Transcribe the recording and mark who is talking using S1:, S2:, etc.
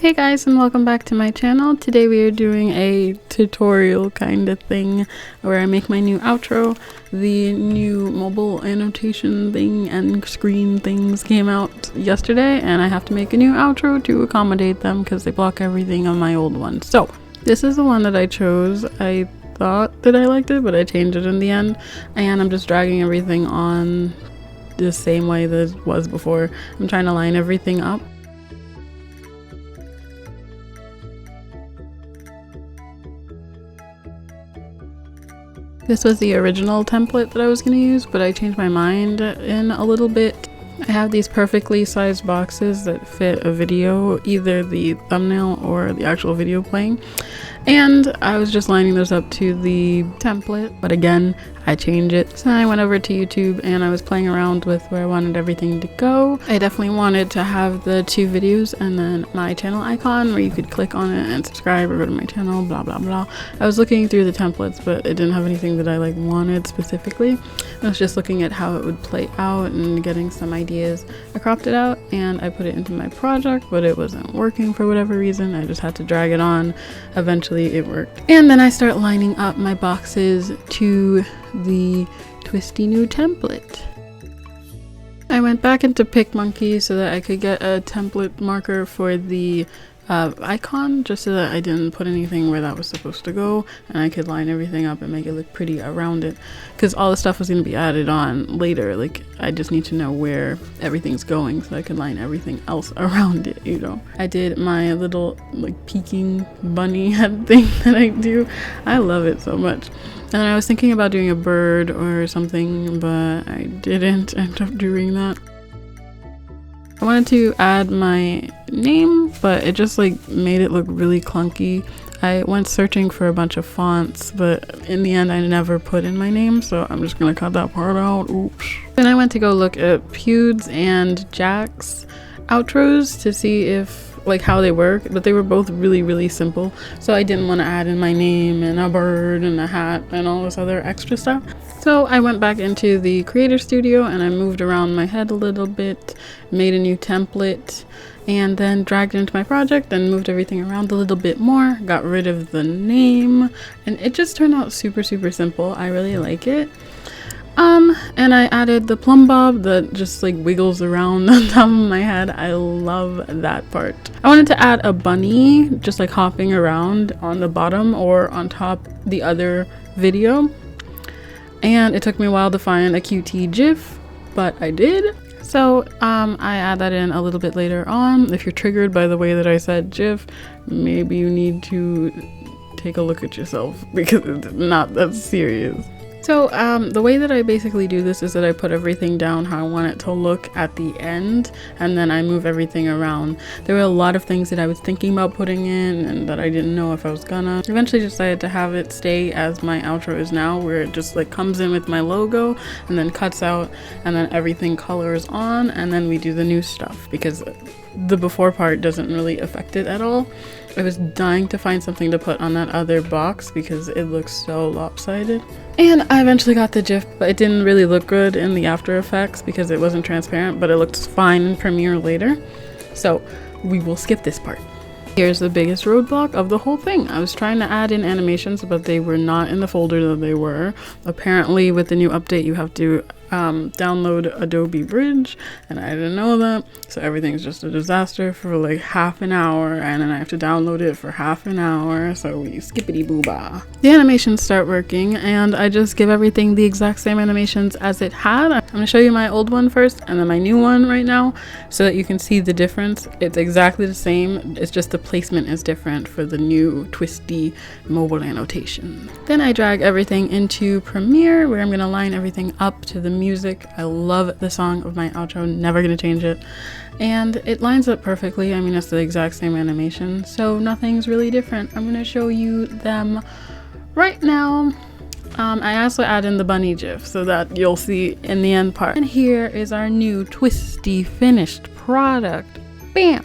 S1: Hey guys, and welcome back to my channel. Today we are doing a tutorial kind of thing where I make my new outro. The new mobile annotation thing and screen things came out yesterday, and I have to make a new outro to accommodate them because they block everything on my old one. So this is the one that I chose. I thought that I liked it, but I changed it in the end, and I'm just dragging everything on the same way that it was before. I'm trying to line everything up. This was the original template that I was going to use, but I changed my mind in a little bit. I have these perfectly sized boxes that fit a video, either the thumbnail or the actual video playing. And I was just lining those up to the template, but again, I changed it. So I went over to YouTube and I was playing around with where I wanted everything to go. I definitely wanted to have the 2 videos and then my channel icon where you could click on it and subscribe or go to my channel, blah blah blah. I was looking through the templates, but it didn't have anything that I wanted specifically. I was just looking at how it would play out and getting some ideas. I cropped it out and I put it into my project, but it wasn't working for whatever reason. I just had to drag it on. Eventually it worked. And then I start lining up my boxes to the twisty new template. I went back into PicMonkey so that I could get a template marker for the icon, just so that I didn't put anything where that was supposed to go, and I could line everything up and make it look pretty around it, because all the stuff was going to be added on later. I just need to know where everything's going so I can line everything else around it, you know. I did my little peeking bunny head thing that I do. I love it so much. And I was thinking about doing a bird or something, but I didn't end up doing that. I wanted to add my name, but it just made it look really clunky. I went searching for a bunch of fonts, but in the end I never put in my name, so I'm just gonna cut that part out. Oops. Then I went to go look at Pewds and Jack's outros to see if how they work, but they were both really simple, so I didn't want to add in my name and a bird and a hat and all this other extra stuff. So I went back into the creator studio and I moved around my head a little bit, made a new template, and then dragged it into my project and moved everything around a little bit more, got rid of the name, and it just turned out super simple. I really like it. And I added the plumb bob that just wiggles around the top of my head. I love that part. I wanted to add a bunny just hopping around on the bottom or on top the other video, and it took me a while to find a QT GIF, but I did. So I add that in a little bit later on. If you're triggered by the way that I said GIF, maybe you need to take a look at yourself, because it's not that serious. So the way that I basically do this is that I put everything down how I want it to look at the end, and then I move everything around. There were a lot of things that I was thinking about putting in and that I didn't know if I was gonna. Eventually decided to have it stay as my outro is now, where it just comes in with my logo and then cuts out, and then everything colors on, and then we do the new stuff, because the before part doesn't really affect it at all. I was dying to find something to put on that other box because it looks so lopsided. And I eventually got the GIF, but it didn't really look good in the After Effects because it wasn't transparent, but it looked fine in Premiere later. So we will skip this part. Here's the biggest roadblock of the whole thing. I was trying to add in animations, but they were not in the folder that they were. Apparently with the new update you have to download Adobe Bridge, and I didn't know that, so everything's just a disaster for half an hour, and then I have to download it for half an hour, so we skippity boo-bah. The animations start working, and I just give everything the exact same animations as it had. I'm gonna show you my old one first and then my new one right now so that you can see the difference. It's exactly the same, it's just the placement is different for the new twisty mobile annotation. Then I drag everything into Premiere, where I'm gonna line everything up to the music. I love the song of my outro, never gonna change it, and it lines up perfectly. I mean, it's the exact same animation, so nothing's really different. I'm gonna show you them right now. I also add in the bunny GIF so that you'll see in the end part. And here is our new twisty finished product. Bam!